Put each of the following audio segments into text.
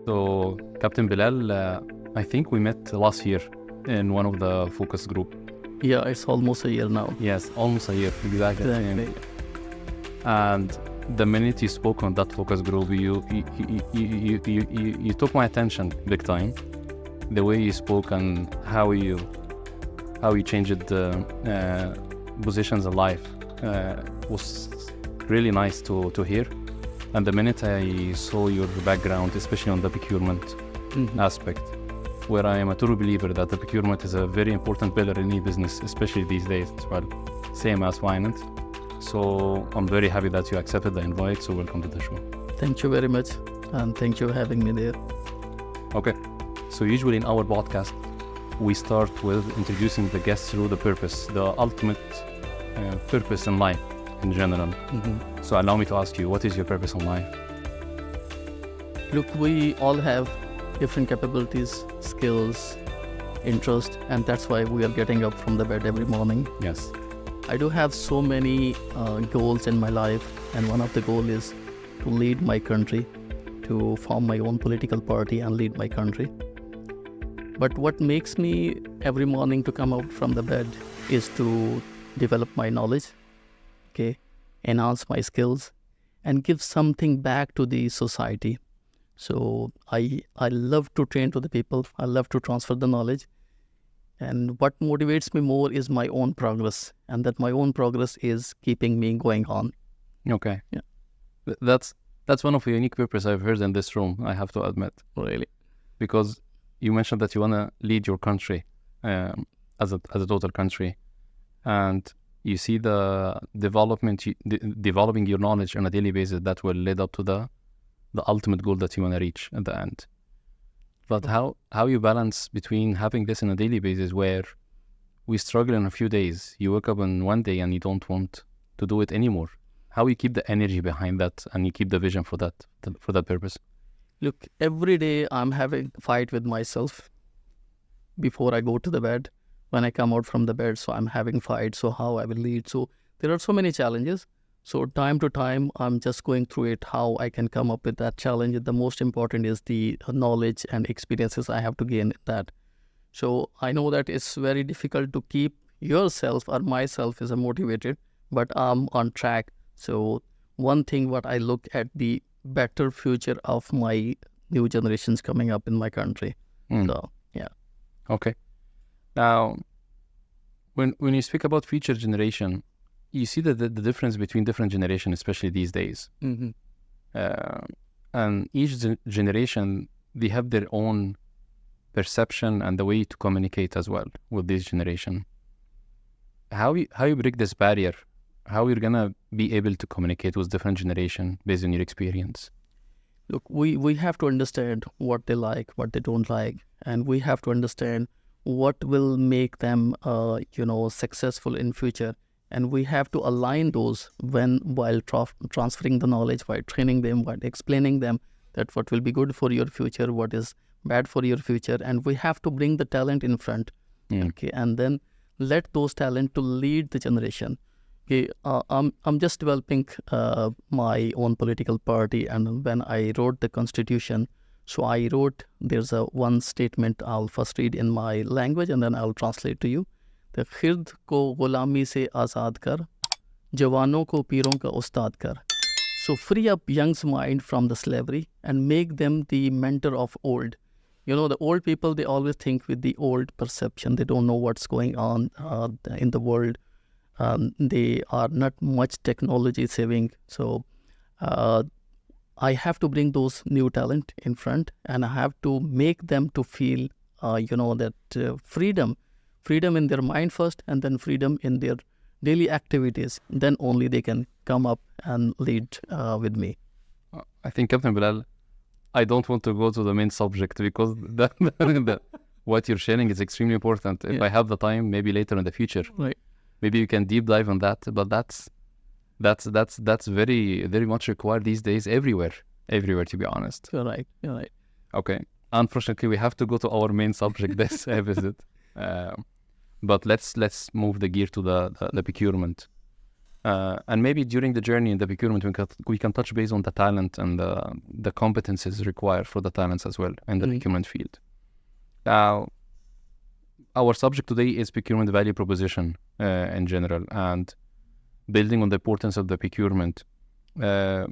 So, Captain Bilal, I think we met last year in one of the focus group. Yeah, it's almost a year now. Yes, almost a year, exactly. Exactly. And the minute you spoke on that focus group, you took my attention big time. The way you spoke and how you changed the positions in life was really nice to hear. And the minute I saw your background, especially on the procurement aspect, where I am a true believer that the procurement is a very important pillar in any business, especially these days as well, same as finance. So I'm very happy that you accepted the invite, so welcome to the show. Thank you very much, and thank you for having me there. Okay, so usually in our podcast, we start with introducing the guests through the purpose, the ultimate purpose in life in general. So allow me to ask you, what is your purpose in life? Look, we all have different capabilities, skills, interest, and that's why we are getting up from the bed every morning. Yes. I do have so many goals in my life, and one of the goals is to lead my country, to form my own political party and lead my country. But what makes me every morning to come out from the bed is to develop my knowledge, enhance my skills, and give something back to the society. So I love to train to the people. I love to transfer the knowledge. And what motivates me more is my own progress, and that my own progress is keeping me going on. Okay. Yeah. That's one of the unique purpose I've heard in this room, I have to admit. Really? Because you mentioned that you want to lead your country as a total country, and you see the developing your knowledge on a daily basis that will lead up to the ultimate goal that you want to reach at the end. But how you balance between having this on a daily basis where we struggle in a few days, you wake up on one day and you don't want to do it anymore. How you keep the energy behind that and you keep the vision for that purpose? Look, every day I'm having a fight with myself before I go to the bed. When I come out from the bed, so I'm having fight, so how I will lead. So there are so many challenges. So time to time, I'm just going through it, how I can come up with that challenge. The most important is the knowledge and experiences I have to gain that. So I know that it's very difficult to keep yourself or myself as a motivated, but I'm on track. So one thing what I look at the better future of my new generations coming up in my country. So, yeah. Okay. Now, when you speak about future generation, you see the difference between different generations, especially these days. And each generation, they have their own perception and the way to communicate as well with this generation. How you break this barrier? How you're gonna be able to communicate with different generation based on your experience? Look, we have to understand what they like, what they don't like, and we have to understand what will make them successful in future. And we have to align those while transferring the knowledge, while training them, while explaining them that what will be good for your future, what is bad for your future. And we have to bring the talent in front, and then let those talent to lead the generation. I'm just developing my own political party, and when I wrote the constitution, so I wrote, there's one statement I'll first read in my language and then I'll translate to you. The खिर्द को गुलामी से आज़ाद कर, जवानों को पीरों का उस्ताद कर. So free up young's mind from the slavery and make them the mentor of old. The old people, they always think with the old perception. They don't know what's going on in the world. They are not much technology saving. So I have to bring those new talent in front, and I have to make them to feel, that freedom in their mind first, and then freedom in their daily activities. Then only they can come up and lead with me. I think, Captain Bilal, I don't want to go to the main subject because what you're sharing is extremely important. If I have the time, maybe later in the future, right, maybe you can deep dive on that. But that's very, very much required these days everywhere, to be honest. You're right. Okay. Unfortunately, we have to go to our main subject this episode. But let's move the gear to the procurement. And maybe during the journey in the procurement, we can touch base on the talent and the competencies required for the talents as well in the procurement field. Now, our subject today is procurement value proposition in general, and building on the importance of the procurement. How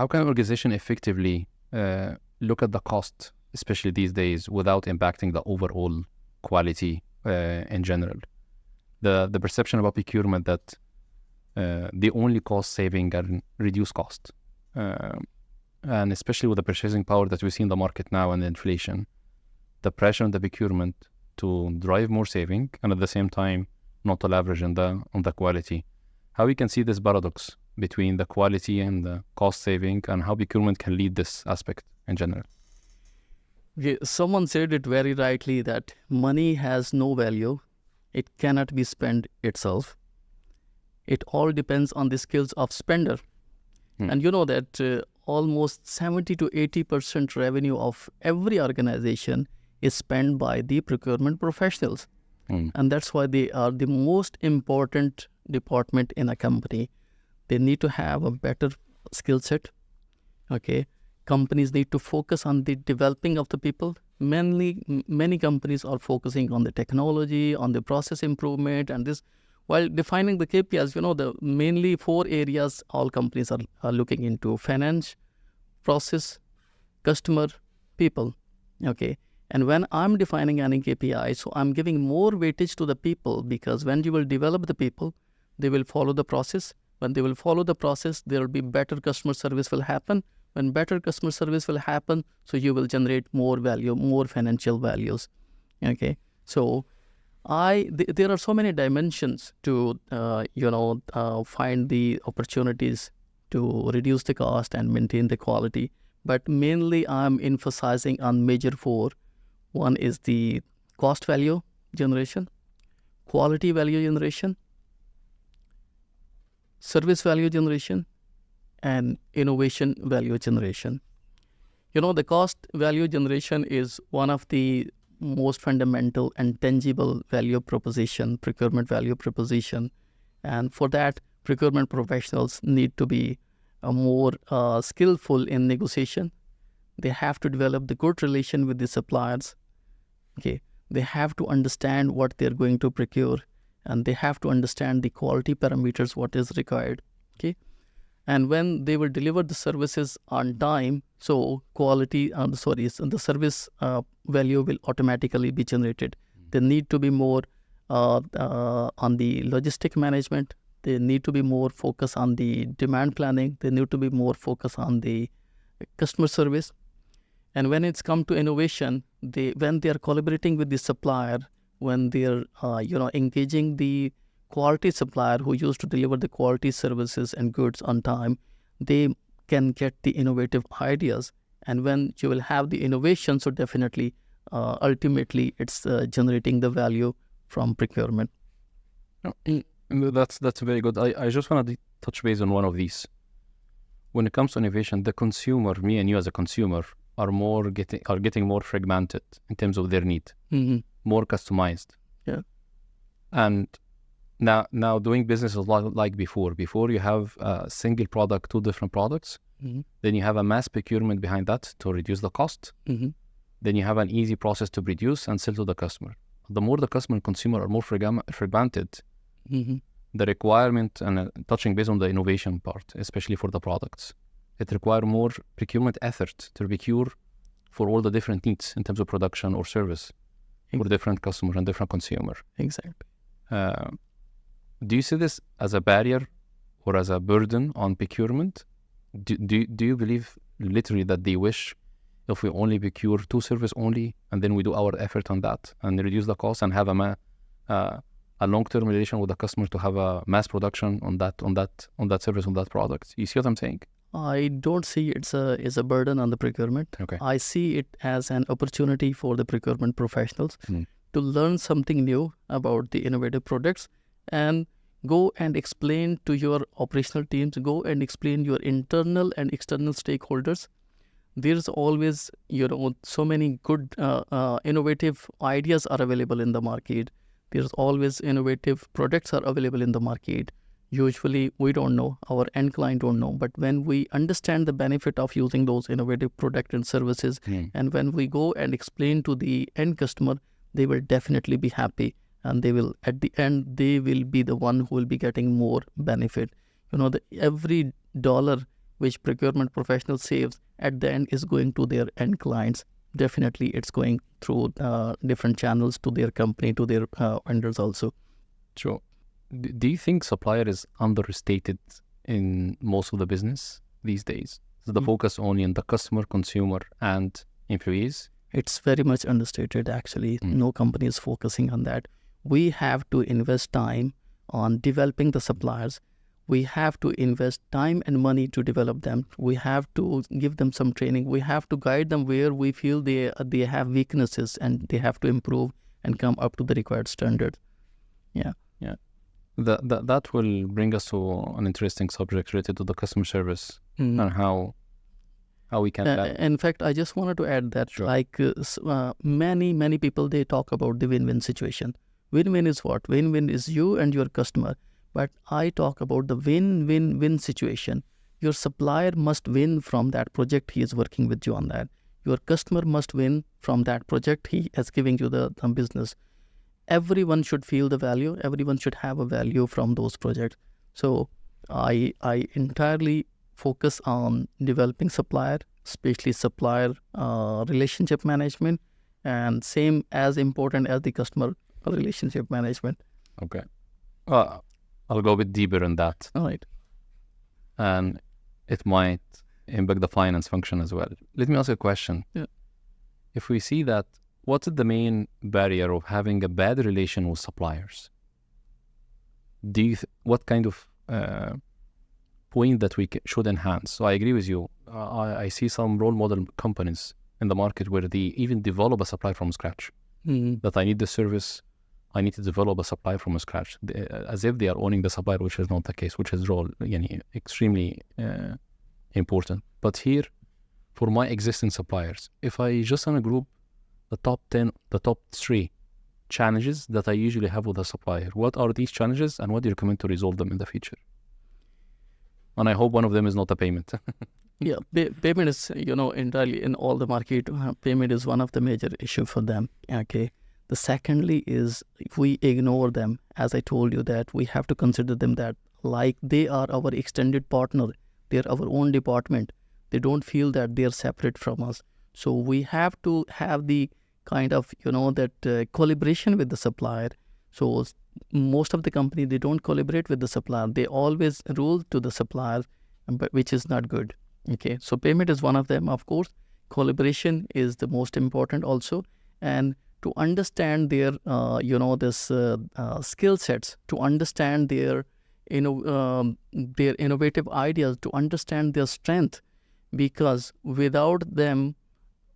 can an organization effectively look at the cost, especially these days, without impacting the overall quality in general? The perception about procurement that the only cost saving and reduce cost, and especially with the purchasing power that we see in the market now and the inflation, the pressure on the procurement to drive more saving and at the same time not to leverage on the quality. How we can see this paradox between the quality and the cost saving, and how procurement can lead this aspect in general? Okay, someone said it very rightly that money has no value. It cannot be spent itself. It all depends on the skills of spender. And you know that almost 70 to 80% revenue of every organization is spent by the procurement professionals. And that's why they are the most important department in a company. They need to have a better skill set. Okay. Companies need to focus on the developing of the people. Many companies are focusing on the technology, on the process improvement, and this. While defining the KPIs, you know, the mainly 4 areas all companies are looking into: finance, process, customer, people. Okay. And when I'm defining any KPI, so I'm giving more weightage to the people, because when you will develop the people, they will follow the process. When they will follow the process, there will be better customer service will happen. When better customer service will happen, so you will generate more value, more financial values. Okay. So there are so many dimensions to, find the opportunities to reduce the cost and maintain the quality. But mainly I'm emphasizing on major 4. One is the cost value generation, quality value generation, service value generation, and innovation value generation. You know, the cost value generation is one of the most fundamental and tangible value proposition, procurement value proposition. And for that, procurement professionals need to be more skillful in negotiation. They have to develop the good relation with the suppliers. Okay, they have to understand what they're going to procure, and they have to understand the quality parameters, what is required. Okay, and when they will deliver the services on time, so the service value will automatically be generated. They need to be more on the logistic management. They need to be more focused on the demand planning. They need to be more focused on the customer service. And when it's come to innovation, when they are collaborating with the supplier, when they are engaging the quality supplier who used to deliver the quality services and goods on time, they can get the innovative ideas. And when you will have the innovation, so definitely, ultimately, it's generating the value from procurement. That's very good. I just want to touch base on one of these. When it comes to innovation, the consumer, me and you as a consumer, are getting more fragmented in terms of their need, more customized. Yeah. And now doing business is like before. Before you have a single product, 2 different products. Then you have a mass procurement behind that to reduce the cost. Then you have an easy process to produce and sell to the customer. The more the customer and consumer are more fragmented, the requirement, and touching base on the innovation part, especially for the products, it requires more procurement effort to procure for all the different needs in terms of production or service for different customer and different consumer. Exactly. Do you see this as a barrier or as a burden on procurement? Do you believe literally that they wish if we only procure 2 service only, and then we do our effort on that and reduce the cost and have a long-term relation with the customer to have a mass production on that service, on that product? You see what I'm saying? I don't see it's a burden on the procurement. Okay. I see it as an opportunity for the procurement professionals to learn something new about the innovative products, and go and explain to your operational teams, go and explain your internal and external stakeholders. There's always, so many good innovative ideas are available in the market. There's always innovative products are available in the market. Usually we don't know, our end client don't know, but when we understand the benefit of using those innovative products and services, and when we go and explain to the end customer, they will definitely be happy, and they will, at the end, they will be the one who will be getting more benefit. Every dollar which procurement professional saves at the end is going to their end clients. Definitely it's going through different channels to their company, to their vendors also. Sure. Do you think supplier is understated in most of the business these days? Is the focus only on the customer, consumer, and employees? It's very much understated, actually. No company is focusing on that. We have to invest time on developing the suppliers. We have to invest time and money to develop them. We have to give them some training. We have to guide them where we feel they have weaknesses, and they have to improve and come up to the required standards. Yeah. That will bring us to an interesting subject related to the customer service and how we can. In fact, I just wanted to add that, many people, they talk about the win-win situation. Win-win is what? Win-win is you and your customer. But I talk about the win-win-win situation. Your supplier must win from that project he is working with you on that. Your customer must win from that project he is giving you the business. Everyone should feel the value. Everyone should have a value from those projects. So I entirely focus on developing supplier, especially supplier relationship management, and same as important as the customer relationship management. Okay. I'll go a bit deeper in that. All right. And it might impact the finance function as well. Let me ask you a question. Yeah. If we see that, what's the main barrier of having a bad relation with suppliers? What kind of point that we should enhance? So I agree with you. I see some role model companies in the market where they even develop a supply from scratch. That I need the service, I need to develop a supply from scratch, as if they are owning the supplier, which is not the case, which is extremely important. But here, for my existing suppliers, if I just want to group the top 10, the top 3 challenges that I usually have with a supplier, what are these challenges and what do you recommend to resolve them in the future? And I hope one of them is not a payment. Yeah, payment is, entirely in all the market, payment is one of the major issue for them. Okay. The secondly is, if we ignore them, as I told you, that we have to consider them that like they are our extended partner, they're our own department. They don't feel that they're separate from us. So we have to have the kind of, that collaboration with the supplier. So most of the company, they don't collaborate with the supplier. They always rule to the supplier, but which is not good. Okay, so payment is one of them, of course. Collaboration is the most important also. And to understand their, skill sets, to understand their innovative ideas, to understand their strength, because without them,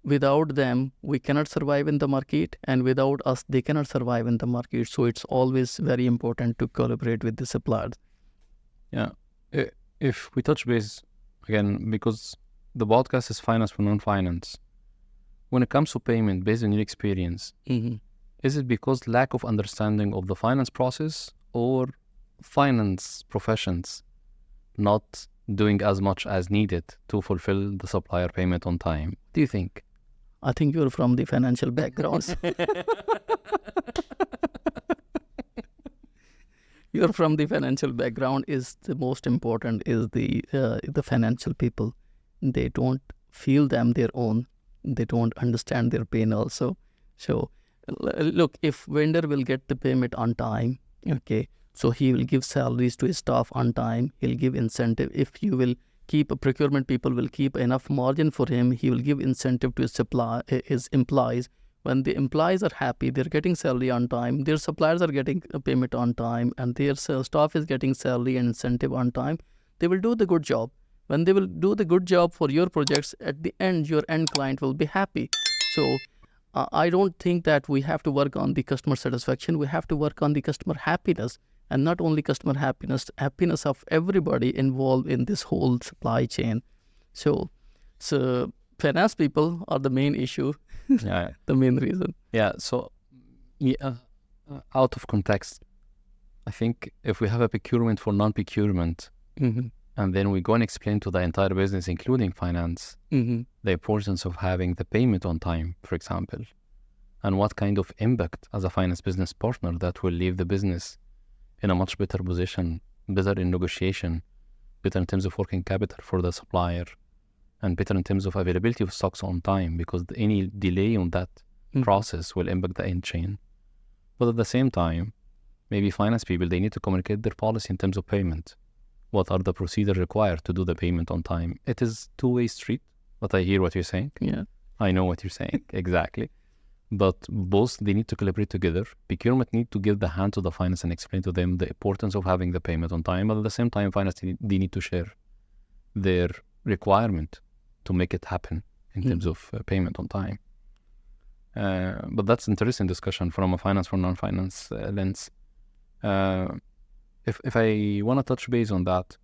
we cannot survive in the market, and without us, they cannot survive in the market. So it's always very important to collaborate with the suppliers. Yeah. If we touch base again, because the podcast is finance for non-finance, when it comes to payment, based on your experience, is it because lack of understanding of the finance process, or finance professions not doing as much as needed to fulfill the supplier payment on time? What do you think? I think you're from the financial backgrounds. You're from the financial background. Is the most important is the financial people. They don't feel them their own. They don't understand their pain also. So look, if vendor will get the payment on time, okay, so he will give salaries to his staff on time. He'll give incentive. If you will keep procurement people will keep enough margin for him, he will give incentive to his employees. When the employees are happy, they're getting salary on time, their suppliers are getting a payment on time, and their staff is getting salary and incentive on time, they will do the good job. When they will do the good job for your projects, at the end, your end client will be happy. So I don't think that we have to work on the customer satisfaction. We have to work on the customer happiness, and not only customer happiness of everybody involved in this whole supply chain. So finance people are the main issue, the main reason. Yeah, so out of context, I think if we have a procurement for non-procurement, Mm-hmm. and then we go and explain to the entire business, including finance, Mm-hmm. the importance of having the payment on time, for example, and what kind of impact as a finance business partner that will leave the business in a much better position, better in negotiation, better in terms of working capital for the supplier, and better in terms of availability of stocks on time, because any delay on that process will impact the end chain. But at the same time, maybe finance people, they need to communicate their policy in terms of payment. What are the procedures required to do the payment on time? It is two-way street, but I hear what you're saying. Yeah. I know what you're saying, exactly. But both, they need to collaborate together. Procurement need to give the hand to the finance and explain to them the importance of having the payment on time. But at the same time, finance, they need to share their requirement to make it happen in terms of payment on time. But that's interesting discussion from a finance for non-finance lens. If I want to touch base on that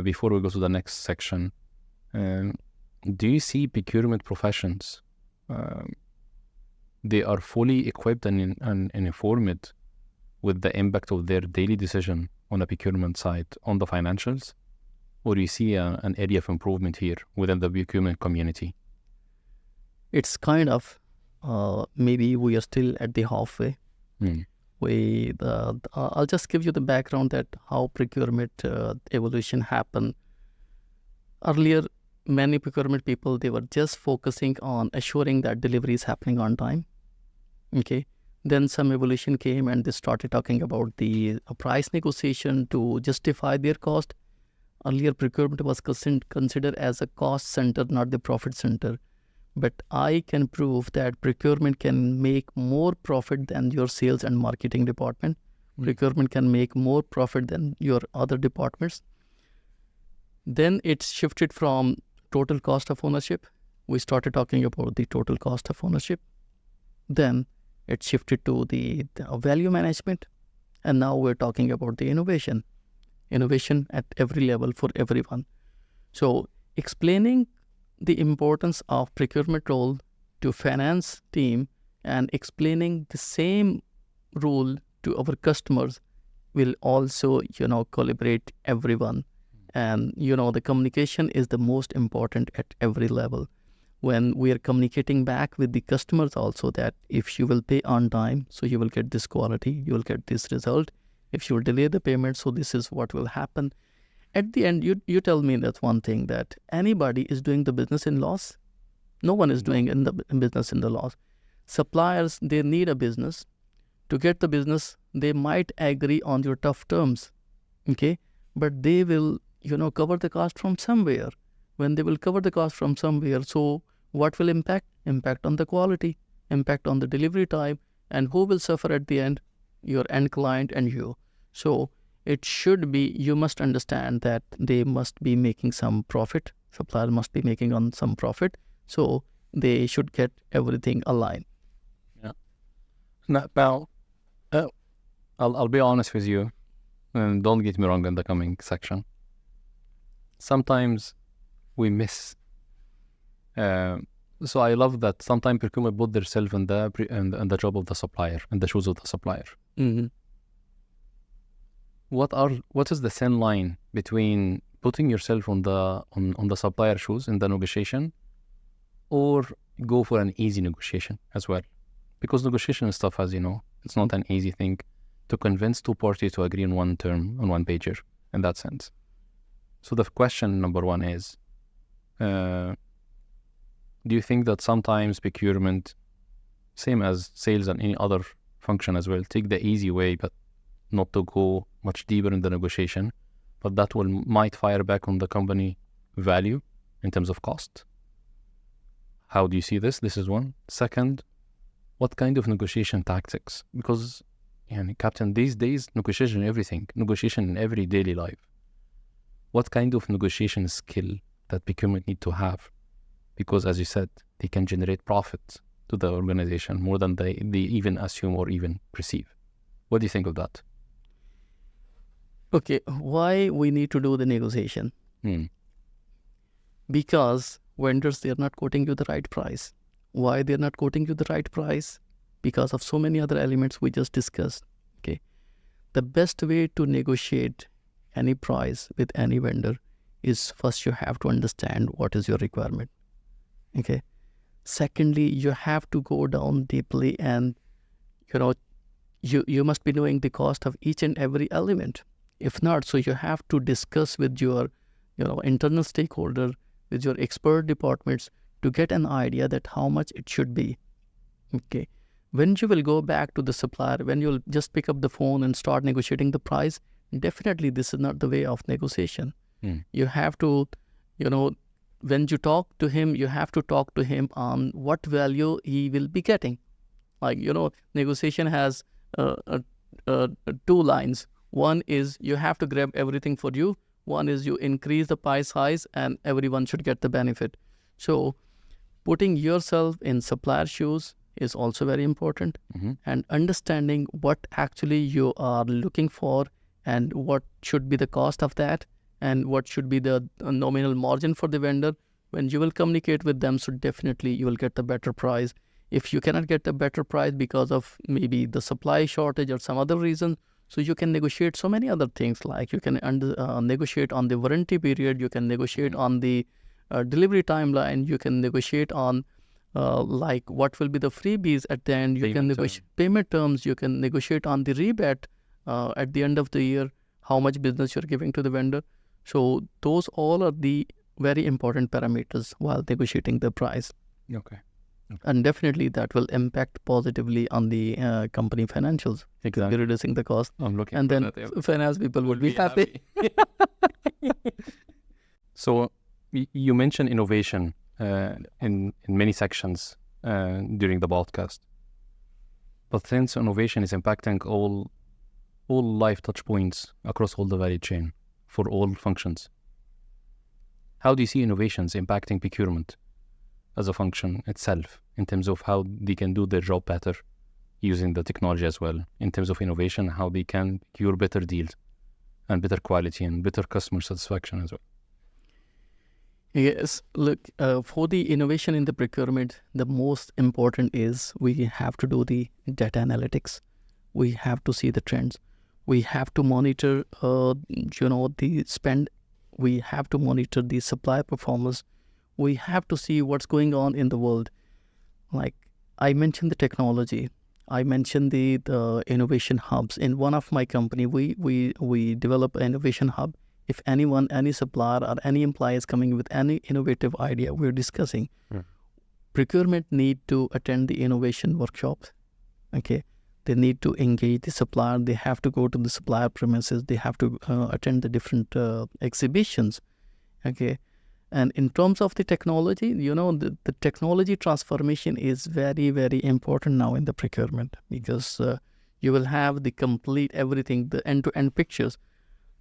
before we go to the next section, do you see procurement professions, they are fully equipped and informed with the impact of their daily decision on the procurement side on the financials? Or do you see an area of improvement here within the procurement community? It's kind of, maybe we are still at the halfway. I'll just give you the background that how procurement evolution happened. Earlier, many procurement people, they were just focusing on assuring that delivery is happening on time. Okay. Then some evolution came and they started talking about the price negotiation to justify their cost. Earlier, procurement was considered as a cost center, not the profit center. But I can prove that procurement can make more profit than your sales and marketing department. Procurement can make more profit than your other departments. Then it shifted from total cost of ownership. We started talking about the total cost of ownership. Then it shifted to the value management. And now we're talking about the innovation. Innovation at every level for everyone. So explaining the importance of procurement role to finance team and explaining the same rule to our customers will also, collaborate everyone. And, the communication is the most important at every level. When we are communicating back with the customers also that if you will pay on time, so you will get this quality, you will get this result. If you will delay the payment, so this is what will happen. At the end, you tell me that one thing, that anybody is doing the business in loss. No one is doing in the business in the loss. Suppliers, they need a business. To get the business, they might agree on your tough terms, okay? But they will, cover the cost from somewhere. When they will cover the cost from somewhere, so what will impact? Impact on the quality, impact on the delivery time, and who will suffer at the end? Your end client and you. So it should be, you must understand that they must be making some profit. Supplier must be making on some profit. So they should get everything aligned. Yeah. Now, I'll be honest with you, and don't get me wrong in the coming section. Sometimes we miss. So I love that sometimes procurement put themselves in the job of the supplier, in the shoes of the supplier. Mm-hmm. What is the thin line between putting yourself on the supplier shoes in the negotiation, or go for an easy negotiation as well? Because negotiation is tough, as you know. It's not an easy thing to convince two parties to agree on one term, on one pager, in that sense. So the question number one is, do you think that sometimes procurement, same as sales and any other function as well, take the easy way, but not to go much deeper in the negotiation, but that might fire back on the company value in terms of cost? How do you see this? This is one. Second, what kind of negotiation tactics? Because, Captain, these days, negotiation everything, negotiation in every daily life. What kind of negotiation skill that procurement need to have? Because, as you said, they can generate profit to the organization more than they even assume or even perceive. What do you think of that? Okay, why we need to do the negotiation? Because vendors, they are not quoting you the right price. Why they are not quoting you the right price? Because of so many other elements we just discussed. Okay, the best way to negotiate any price with any vendor is first you have to understand what is your requirement. Okay. Secondly, you have to go down deeply and, you must be knowing the cost of each and every element. If not, so you have to discuss with your, internal stakeholder, with your expert departments to get an idea that how much it should be. Okay. When you will go back to the supplier, when you'll just pick up the phone and start negotiating the price, definitely this is not the way of negotiation. You have to, when you talk to him, you have to talk to him on what value he will be getting. Like, negotiation has two lines. One is you have to grab everything for you. One is you increase the pie size and everyone should get the benefit. So putting yourself in supplier shoes is also very important, and understanding what actually you are looking for and what should be the cost of that and what should be the nominal margin for the vendor. When you will communicate with them, so definitely you will get the better price. If you cannot get the better price because of maybe the supply shortage or some other reason, so you can negotiate so many other things, like you can negotiate on the warranty period, you can negotiate on the delivery timeline, you can negotiate on like what will be the freebies at the end, you can negotiate payment terms, you can negotiate on the rebate at the end of the year, how much business you're giving to the vendor. So those all are the very important parameters while negotiating the price. Okay. And definitely that will impact positively on the company financials. Exactly. Reducing the cost. I'm looking and for then that, yeah. finance people would be happy. So you mentioned innovation in many sections during the podcast. But since innovation is impacting all life touch points across all the value chain for all functions, how do you see innovations impacting procurement as a function itself in terms of how they can do their job better using the technology as well, in terms of innovation, how they can procure better deals and better quality and better customer satisfaction as well? Yes, look, for the innovation in the procurement, the most important is we have to do the data analytics. We have to see the trends. We have to monitor, the spend. We have to monitor the supply performance. We have to see what's going on in the world. Like I mentioned the technology. I mentioned the innovation hubs. In one of my company, we develop an innovation hub. If anyone, any supplier or any employee is coming with any innovative idea, we're discussing. Procurement need to attend the innovation workshops. Okay. They need to engage the supplier. They have to go to the supplier premises. They have to attend the different exhibitions. Okay. And in terms of the technology, the technology transformation is very, very important now in the procurement, because you will have the complete everything, the end-to-end pictures.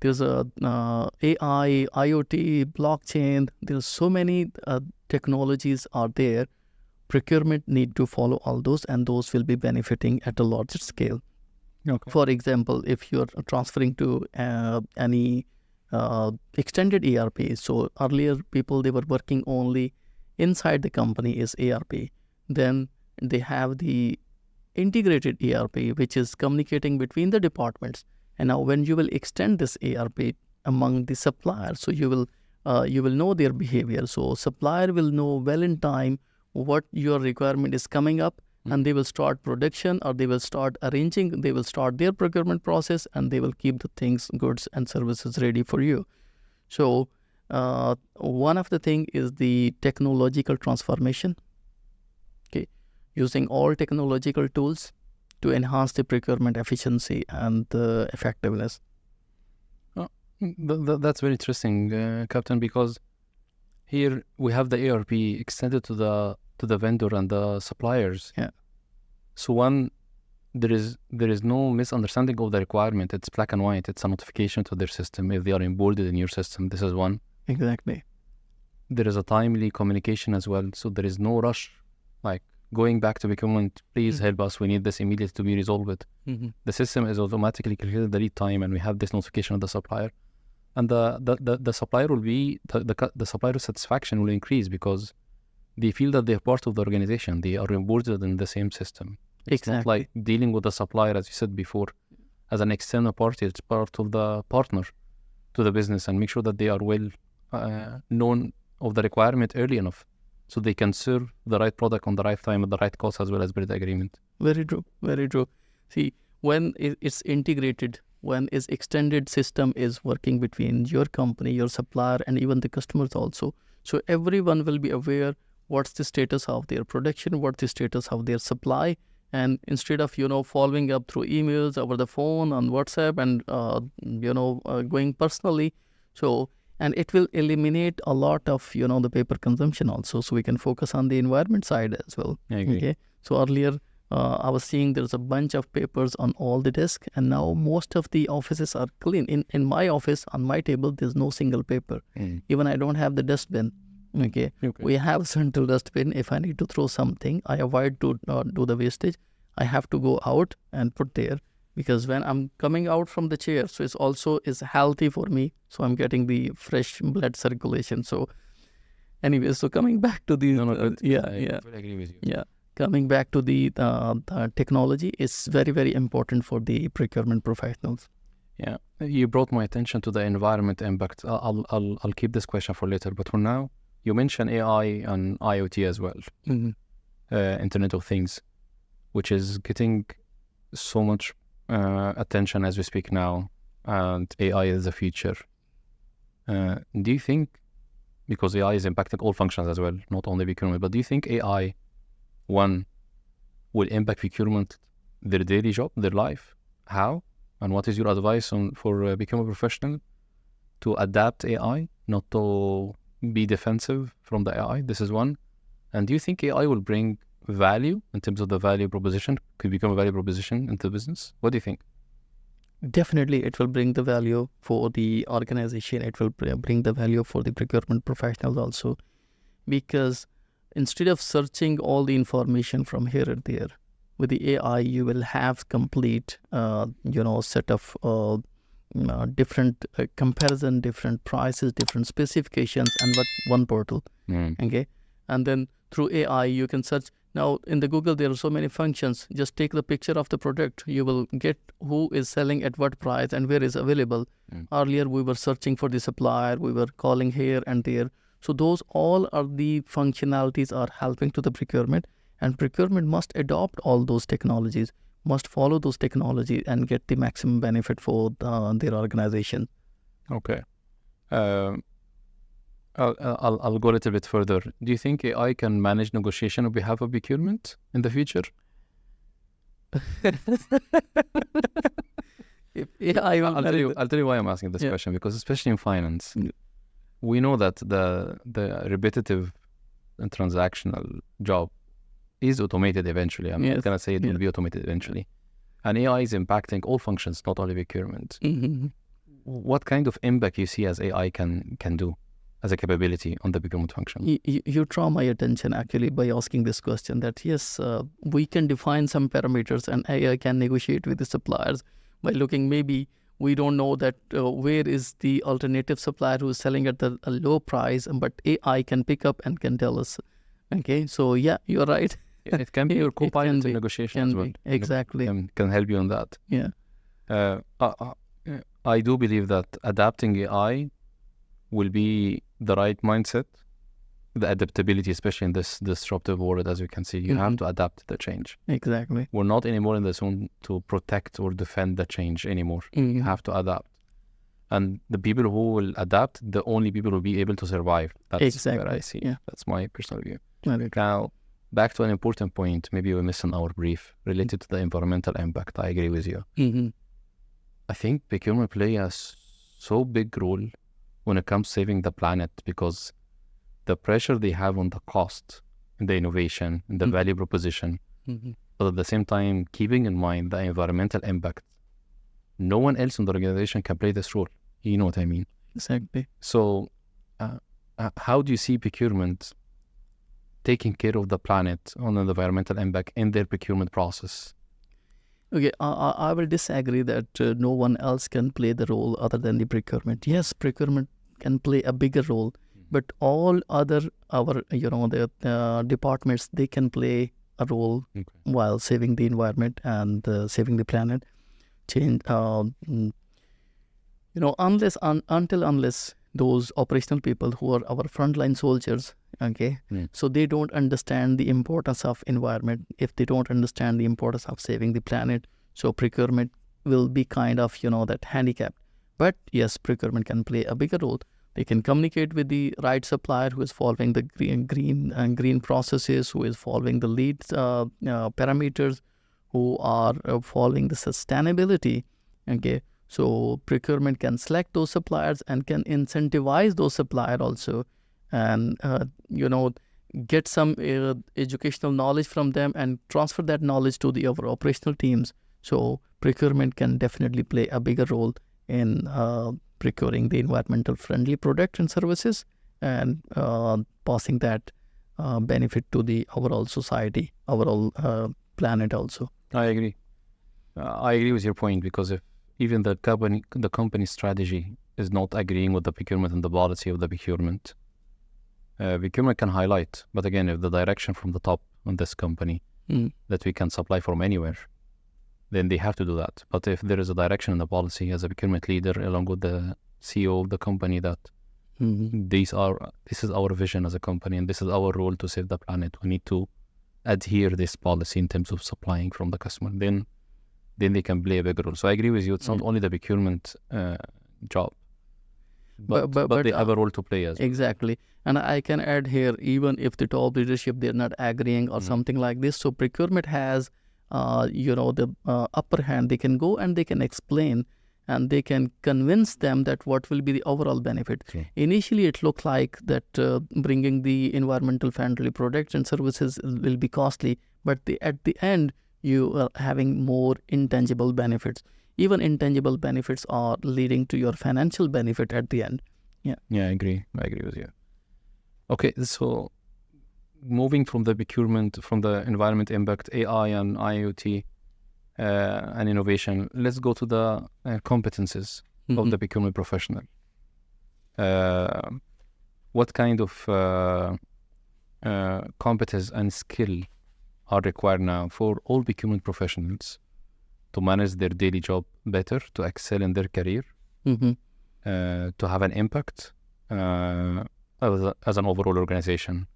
There's a AI, IoT, blockchain. There's so many technologies are there. Procurement need to follow all those, and those will be benefiting at a larger scale. Okay. For example, if you're transferring to any extended ERP. So earlier people, they were working only inside the company is ERP. Then they have the integrated ERP, which is communicating between the departments. And now when you will extend this ERP among the suppliers, so you will know their behavior. So supplier will know well in time what your requirement is coming up, and they will start production, or they will start arranging, they will start their procurement process, and they will keep the things, goods and services ready for you. So one of the thing is the technological transformation. Okay, using all technological tools to enhance the procurement efficiency and the effectiveness. That's very interesting, Captain, because here we have the ERP extended to the vendor and the suppliers. Yeah. So one, there is no misunderstanding of the requirement. It's black and white. It's a notification to their system if they are onboarded in your system. This is one. Exactly. There is a timely communication as well. So there is no rush, like going back to procurement, please help us. We need this immediately to be resolved. The system is automatically calculated the lead time, and we have this notification of the supplier. And the supplier will be, the supplier satisfaction will increase because they feel that they're part of the organization. They are onboarded in the same system. It's not like dealing with the supplier, as you said before, as an external party. It's part of the partner to the business, and make sure that they are well known of the requirement early enough, so they can serve the right product on the right time at the right cost, as well as build the agreement. Very true. Very true. See, when it's integrated, when its extended system is working between your company, your supplier, and even the customers also, so everyone will be aware what's the status of their production, what's the status of their supply, and instead of following up through emails, over the phone, on WhatsApp, and going personally, so and it will eliminate a lot of the paper consumption also, so we can focus on the environment side as well. I agree. Okay, so earlier I was seeing there's a bunch of papers on all the desk, and now most of the offices are clean. In my office, on my table, there's no single paper. Even I don't have the dustbin. Okay. We have a central dustbin. If I need to throw something, I avoid to do the wastage. I have to go out and put there, because when I'm coming out from the chair, so it's also is healthy for me. So I'm getting the fresh blood circulation. So anyway, so coming back to the I fully agree with you. Yeah. Coming back to the technology is very, very important for the procurement professionals. Yeah, you brought my attention to the environment impact. I'll keep this question for later, but for now, you mentioned AI and IoT as well, Internet of Things, which is getting so much attention as we speak now, and AI is the future. Do you think, because AI is impacting all functions as well, not only procurement, but do you think AI, one, will impact procurement, their daily job, their life? How? And what is your advice for becoming a professional to adapt AI, not to be defensive from the AI? This is one. And do you think AI will bring value in terms of the value proposition, could become a value proposition into business? What do you think? Definitely, it will bring the value for the organization. It will bring the value for the procurement professionals also, because instead of searching all the information from here and there, with the AI, you will have complete, set of different comparison, different prices, different specifications, and one portal. Okay, and then through AI, you can search. Now in the Google, there are so many functions. Just take the picture of the product. You will get who is selling at what price and where is available. Earlier, we were searching for the supplier. We were calling here and there. So those all are the functionalities are helping to the procurement, and procurement must adopt all those technologies, must follow those technologies and get the maximum benefit for their organization. Okay. I'll go a little bit further. Do you think AI can manage negotiation on behalf of procurement in the future? If AI I'll tell you why I'm asking this question, because especially in finance, we know that the repetitive and transactional job is automated eventually. I'm not going to say it will be automated eventually. And AI is impacting all functions, not only procurement. What kind of impact you see as AI can do as a capability on the procurement function? You draw my attention actually by asking this question that yes, we can define some parameters and AI can negotiate with the suppliers by looking, maybe we don't know that where is the alternative supplier who is selling at a low price, but AI can pick up and can tell us. Okay, so yeah, you're right. It can be your co-pilot in negotiation as well. Exactly. Can help you on that. Yeah. I do believe that adapting AI will be the right mindset, the adaptability, especially in this disruptive world, as you can see. You have to adapt to the change. Exactly. We're not anymore in the zone to protect or defend the change anymore. You have to adapt. And the people who will adapt, the only people who will be able to survive. That's where I see. Yeah. That's my personal view. Right. Now, back to an important point, maybe we missed in our brief, related to the environmental impact. I agree with you. I think procurement play a so big role when it comes to saving the planet, because the pressure they have on the cost, and the innovation, and the value proposition, but at the same time, keeping in mind the environmental impact. No one else in the organization can play this role. You know what I mean? Exactly. So, how do you see procurement taking care of the planet on the environmental impact in their procurement process? Okay, I will disagree that no one else can play the role other than the procurement. Yes, procurement can play a bigger role, but all other the departments, they can play a role while saving the environment and saving the planet. change. Unless those operational people who are our frontline soldiers, okay, so they don't understand the importance of environment. If they don't understand the importance of saving the planet, so procurement will be kind of that handicapped. But yes, procurement can play a bigger role. They can communicate with the right supplier who is following the green processes, who is following the lead parameters, who are following the sustainability. Okay, so procurement can select those suppliers and can incentivize those suppliers also, and get some educational knowledge from them and transfer that knowledge to our operational teams. So procurement can definitely play a bigger role in procuring the environmental friendly products and services, and passing that benefit to the overall society, overall planet also. I agree. I agree with your point, because if even the company strategy is not agreeing with the procurement and the policy of the procurement, procurement can highlight. But again, if the direction from the top on this company that we can supply from anywhere, then they have to do that. But if there is a direction in the policy as a procurement leader, along with the CEO of the company, that this is our vision as a company, and this is our role to save the planet, we need to adhere this policy in terms of supplying from the customer, then they can play a big role. So I agree with you. It's not only the procurement job, but they have a role to play as well. Exactly. And I can add here, even if the top leadership, they're not agreeing or something like this, so procurement has the upper hand. They can go and they can explain, and they can convince them that what will be the overall benefit. Initially, it looked like that bringing the environmental friendly products and services will be costly, but at the end, you are having more intangible benefits. Even intangible benefits are leading to your financial benefit at the end. Yeah, I agree with you. Okay, so moving from the procurement, from the environment impact, AI and IoT and innovation, let's go to the competencies of the procurement professional. What kind of competence and skill are required now for all procurement professionals to manage their daily job better, to excel in their career, to have an impact as an overall organization?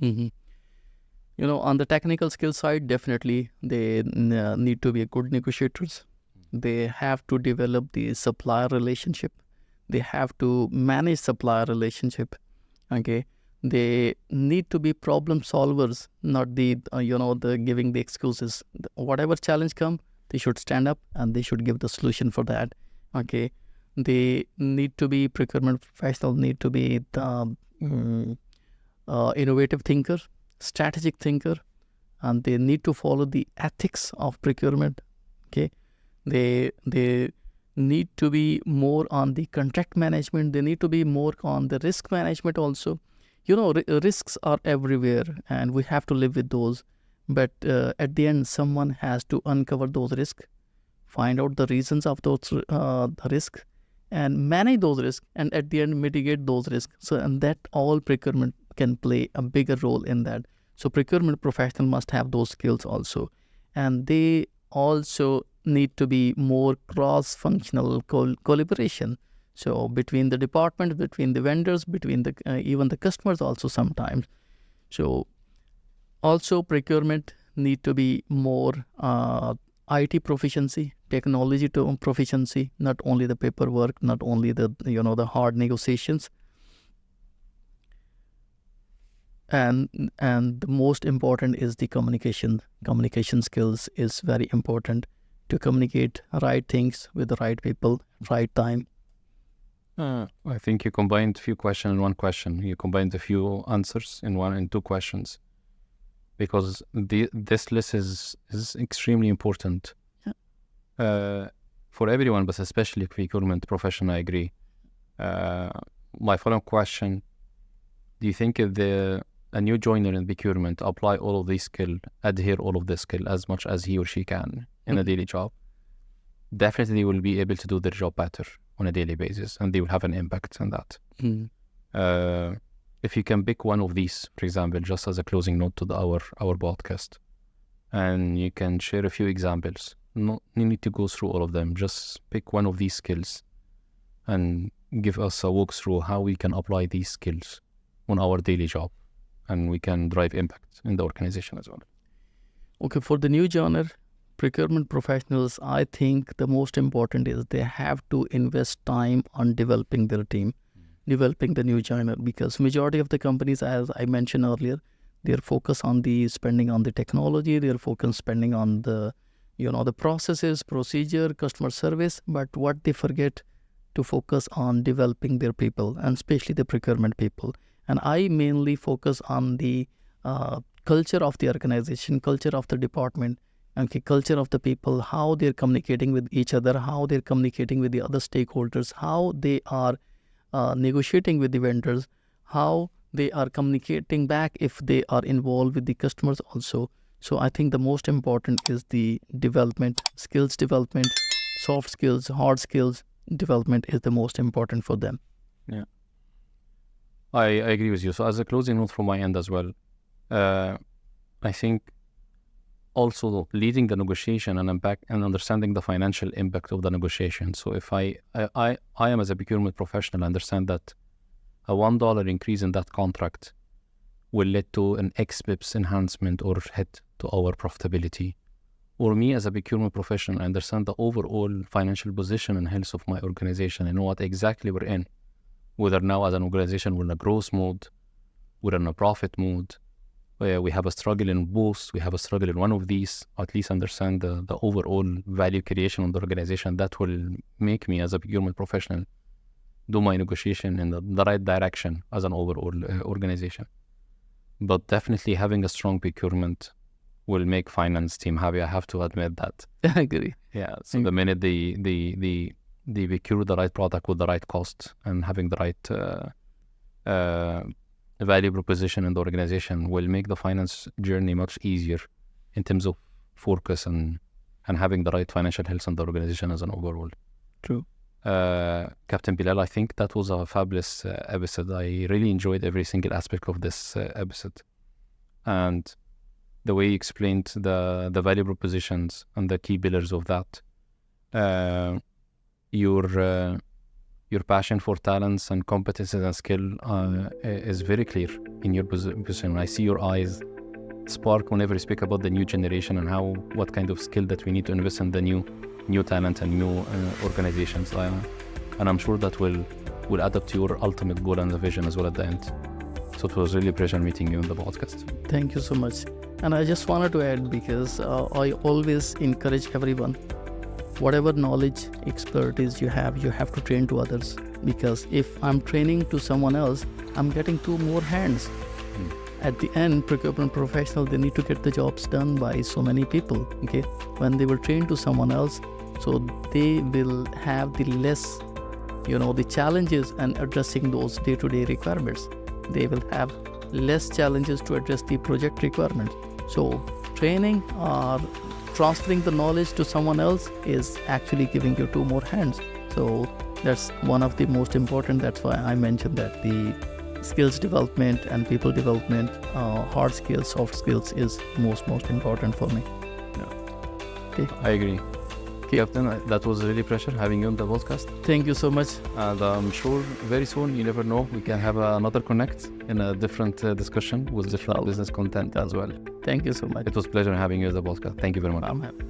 On the technical skill side, definitely they need to be good negotiators. They have to develop the supplier relationship. They have to manage supplier relationship. Okay, they need to be problem solvers, not the giving the excuses. Whatever challenge come, they should stand up and they should give the solution for that. Okay, they need to be procurement professional. Need to be the innovative thinker, strategic thinker, and they need to follow the ethics of procurement. Okay, they need to be more on the contract management. They need to be more on the risk management also. Risks are everywhere, and we have to live with those. But at the end, someone has to uncover those risks, find out the reasons of those risks, and manage those risks, and at the end mitigate those risks. So, and that all procurement can play a bigger role in that. So procurement professional must have those skills also, and they also need to be more cross-functional collaboration. So between the departments, between the vendors, between the even the customers also sometimes. So also procurement need to be more IT proficiency, technology proficiency, not only the paperwork, not only the hard negotiations. And the most important is the communication. Communication skills is very important to communicate right things with the right people, right time. I think you combined a few questions in one question. You combined a few answers in two questions, because this list is extremely important for everyone, but especially procurement professional. I agree. My follow-up question: do you think if a new joiner in procurement apply all of these skills, adhere all of this skill as much as he or she can in a daily job, definitely they will be able to do their job better on a daily basis, and they will have an impact on that. If you can pick one of these, for example, just as a closing note to our podcast, and you can share a few examples no need to go through all of them. Just pick one of these skills and give us a walkthrough how we can apply these skills on our daily job, and we can drive impact in the organization as well. Okay, for the new joiner, procurement professionals, I think the most important is they have to invest time on developing their team, developing the new joiner, because majority of the companies, as I mentioned earlier, they're focused on the spending on the technology, they're focused spending on the, the processes, procedure, customer service, but what they forget to focus on developing their people, and especially the procurement people. And I mainly focus on the culture of the organization, culture of the department, okay, culture of the people, how they're communicating with each other, how they're communicating with the other stakeholders, how they are negotiating with the vendors, how they are communicating back if they are involved with the customers also. So I think the most important is the development, skills development, soft skills, hard skills development is the most important for them. Yeah, I agree with you. So as a closing note from my end as well, I think also leading the negotiation and understanding the financial impact of the negotiation. So if I am as a procurement professional, understand that a $1 increase in that contract will lead to an X pips enhancement or hit to our profitability. Or me as a procurement professional, I understand the overall financial position and health of my organization. I know what exactly we're in, whether now as an organization we're in a growth mode, we're in a profit mode, we have a struggle in both, we have a struggle in one of these, at least understand the overall value creation of the organization. That will make me as a procurement professional do my negotiation in the right direction as an overall organization. But definitely having a strong procurement will make finance team happy. I have to admit that. I agree. Yeah. So the minute they procure the right product with the right cost and having the right value proposition in the organization will make the finance journey much easier in terms of focus and having the right financial health in the organization as an overall. True. Captain Belal, I think that was a fabulous episode. I really enjoyed every single aspect of this episode, and the way you explained the value propositions and the key pillars of that. Your passion for talents and competences and skill is very clear in your position. I see your eyes spark whenever you speak about the new generation and what kind of skill that we need to invest in the new talent and new organizations. And I'm sure that will add up to your ultimate goal and the vision as well at the end. So it was really a pleasure meeting you on the podcast. Thank you so much. And I just wanted to add, because I always encourage everyone, whatever knowledge, expertise you have to train to others. Because if I'm training to someone else, I'm getting 2 more hands. At the end, procurement professionals, they need to get the jobs done by so many people. Okay, when they will train to someone else, so they will have the less, the challenges and addressing those day-to-day requirements. They will have less challenges to address the project requirements. So training or transferring the knowledge to someone else is actually giving you 2 more hands. So that's one of the most important. That's why I mentioned that the skills development and people development, hard skills, soft skills is most important for me. Yeah. Okay. I agree. Captain, that was really a pleasure having you on the podcast. Thank you so much. And I'm sure very soon, you never know, we can have another connect in a different discussion with different business content as well. Thank you so much. It was a pleasure having you on the podcast. Thank you very much. I'm happy.